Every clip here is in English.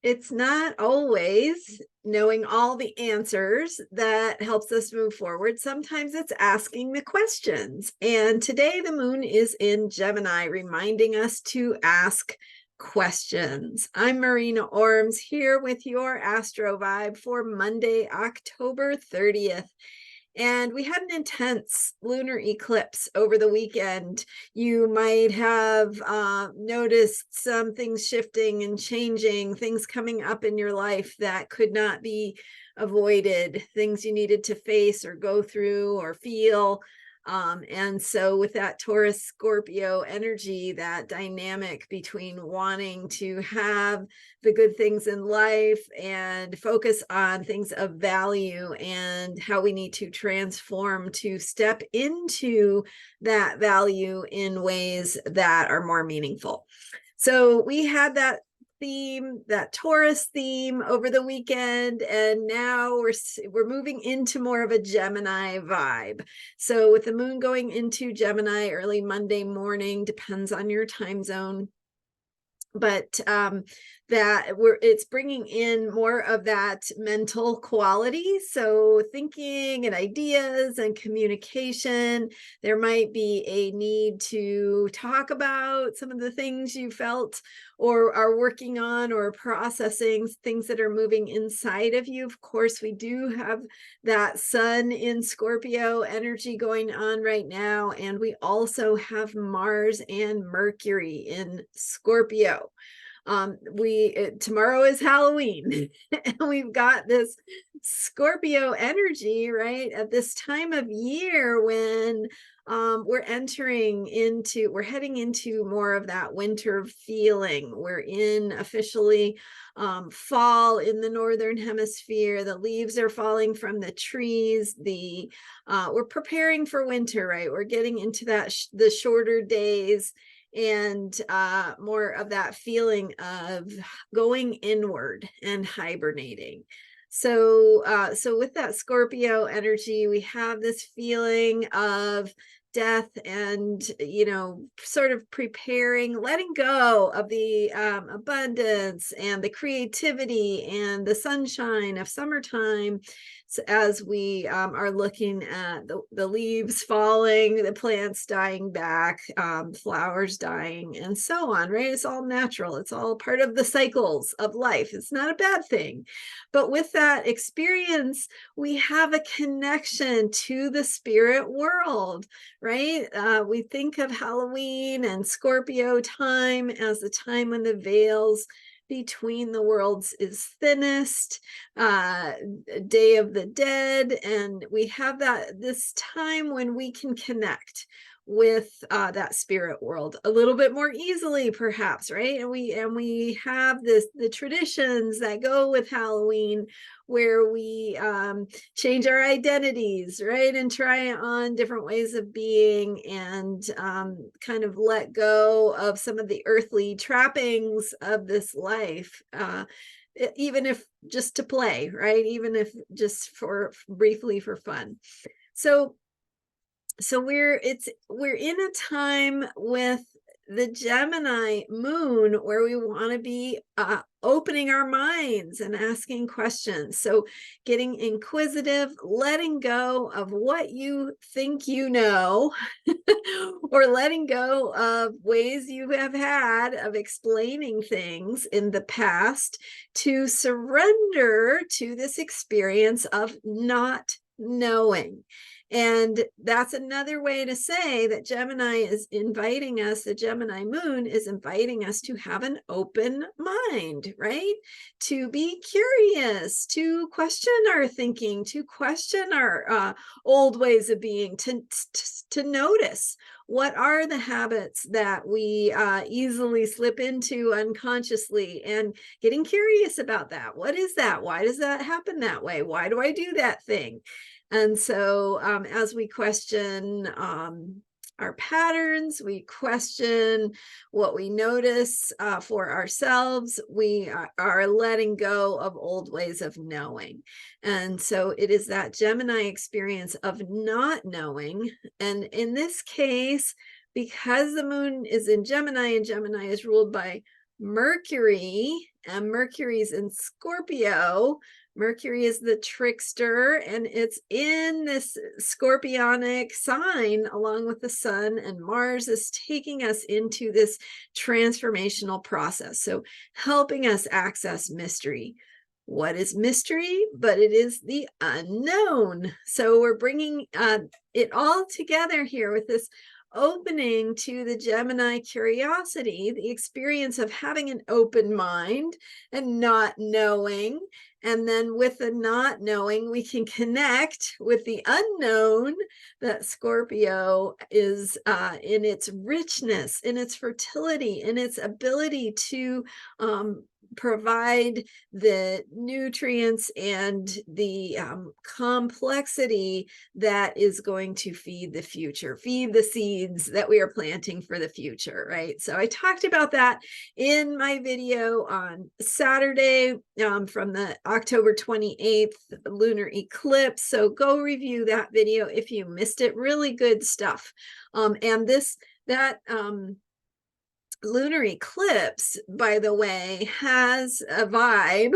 It's not always knowing all the answers that helps us move forward. Sometimes it's asking the questions. And today the moon is in Gemini, reminding us to ask questions. I'm Marina Ormes here with your Astro Vibe for Monday, October 30th. And we had an intense lunar eclipse over the weekend. You might have noticed some things shifting and changing, things coming up in your life that could not be avoided, things you needed to face or go through or feel. And so with that Taurus Scorpio energy, that dynamic between wanting to have the good things in life and focus on things of value and how we need to transform to step into that value in ways that are more meaningful. So we had that theme, that Taurus theme over the weekend, and now we're moving into more of a Gemini vibe. So with the moon going into Gemini early Monday morning, depends on your time zone, but it's bringing in more of that mental quality. So thinking and ideas and communication. There might be a need to talk about some of the things you felt or are working on or processing, things that are moving inside of you. Of course, we do have that sun in Scorpio energy going on right now, and we also have Mars and Mercury in Scorpio. Tomorrow is Halloween and we've got this Scorpio energy right at this time of year when we're heading into more of that winter feeling. We're in officially fall in the northern hemisphere. The leaves are falling from the trees. We're preparing for winter, right? We're getting into that the shorter days and more of that feeling of going inward and hibernating. So with that Scorpio energy, we have this feeling of death and, sort of preparing, letting go of the abundance and the creativity and the sunshine of summertime. So as we are looking at the leaves falling, the plants dying back, flowers dying, and so on, right? It's all natural. It's all part of the cycles of life. It's not a bad thing. But with that experience, we have a connection to the spirit world, right? We think of Halloween and Scorpio time as the time when the veils between the worlds is thinnest, Day of the Dead, and we have this time when we can connect with that spirit world a little bit more easily, perhaps, right? And we have the traditions that go with Halloween, where we change our identities, right, and try on different ways of being, and kind of let go of some of the earthly trappings of this life, even if just to play, right, even if just briefly for fun. So we're in a time with the Gemini moon where we want to be opening our minds and asking questions. So getting inquisitive, letting go of what you think you know, or letting go of ways you have had of explaining things in the past, to surrender to this experience of not knowing. And that's another way to say that Gemini is inviting us, the Gemini moon is inviting us to have an open mind, right? To be curious, to question our thinking, to question our old ways of being, to notice what are the habits that we easily slip into unconsciously, and getting curious about that. What is that? Why does that happen that way? Why do I do that thing? And so as we question our patterns, we question what we notice for ourselves, we are letting go of old ways of knowing. And so it is that Gemini experience of not knowing. And in this case, because the moon is in Gemini and Gemini is ruled by Mercury, and Mercury's in Scorpio. Mercury is the trickster, and it's in this scorpionic sign along with the sun, and Mars is taking us into this transformational process. So helping us access mystery. What is mystery? But it is the unknown. So we're bringing it all together here with this opening to the Gemini curiosity, the experience of having an open mind and not knowing. And then with the not knowing, we can connect with the unknown, that Scorpio is in its richness, in its fertility, in its ability to provide the nutrients and the complexity that is going to feed the future, feed the seeds that we are planting for the future, right? So I talked about that in my video on Saturday from the October 28th lunar eclipse. So go review that video if you missed it. Really good stuff. And that lunar eclipse, by the way, has a vibe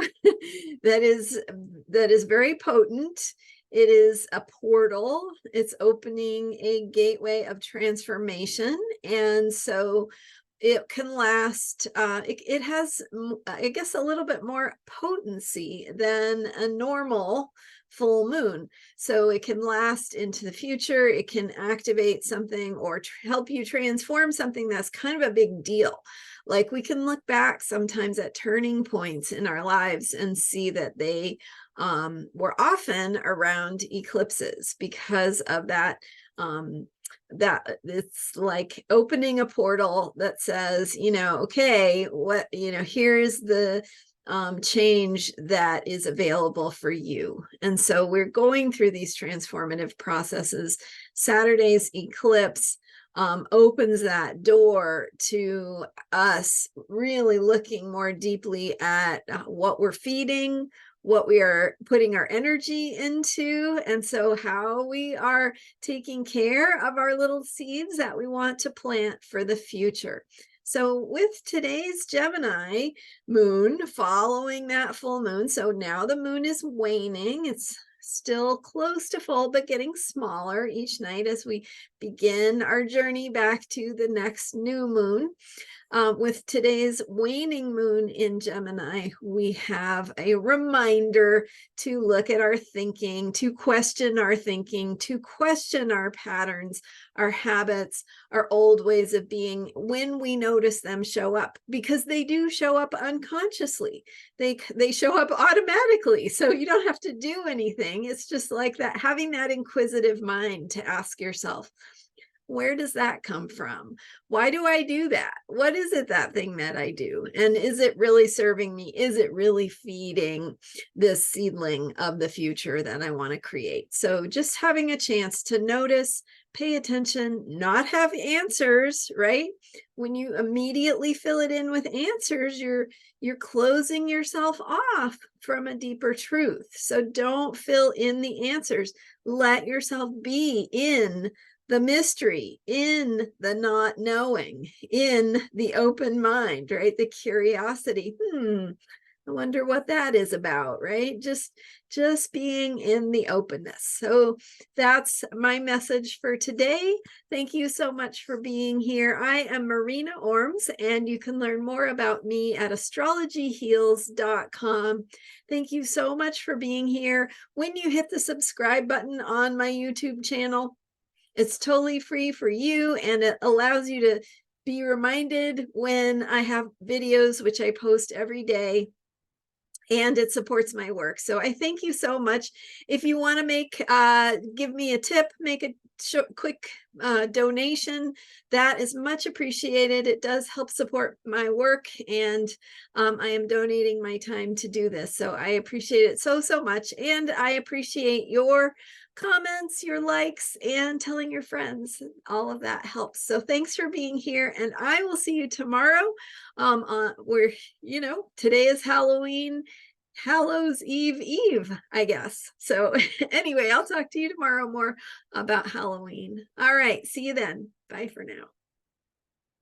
that is very potent. It is a portal. It's opening a gateway of transformation, and so it can last. It has, I guess, a little bit more potency than a normal full moon. So it can last into the future. It can activate something or help you transform something that's kind of a big deal. Like we can look back sometimes at turning points in our lives and see that they were often around eclipses because of that. That it's like opening a portal that says, okay, here's the change that is available for you. And so we're going through these transformative processes. Saturday's eclipse opens that door to us really looking more deeply at what we're feeding, what we are putting our energy into, and so how we are taking care of our little seeds that we want to plant for the future. So with today's Gemini moon following that full moon, so now the moon is waning. It's still close to full, but getting smaller each night as we begin our journey back to the next new moon. With today's waning moon in Gemini, we have a reminder to look at our thinking, to question our thinking, to question our patterns, our habits, our old ways of being when we notice them show up, because they do show up unconsciously. They show up automatically, so you don't have to do anything. It's just like that, having that inquisitive mind to ask yourself, where does that come from? Why do I do that? What is it, that thing that I do? And is it really serving me? Is it really feeding this seedling of the future that I want to create? So just having a chance to notice, pay attention, not have answers, right? When you immediately fill it in with answers, you're closing yourself off from a deeper truth. So don't fill in the answers. Let yourself be in the mystery, in the not knowing, in the open mind, right? The curiosity. I wonder what that is about, right? Just being in the openness. So that's my message for today. Thank you so much for being here. I am Marina Ormes, and you can learn more about me at astrologyheals.com. Thank you so much for being here. When you hit the subscribe button on my YouTube channel, it's totally free for you, and it allows you to be reminded when I have videos, which I post every day, and it supports my work. So I thank you so much. If you want to give me a tip, make a quick donation, that is much appreciated. It does help support my work, and I am donating my time to do this. So I appreciate it so much, and I appreciate your comments, your likes, and telling your friends. All of that helps. So thanks for being here, and I will see you tomorrow. Where today is Halloween, Hallows Eve, I guess. So anyway, I'll talk to you tomorrow more about Halloween. All right, see you then. Bye for now.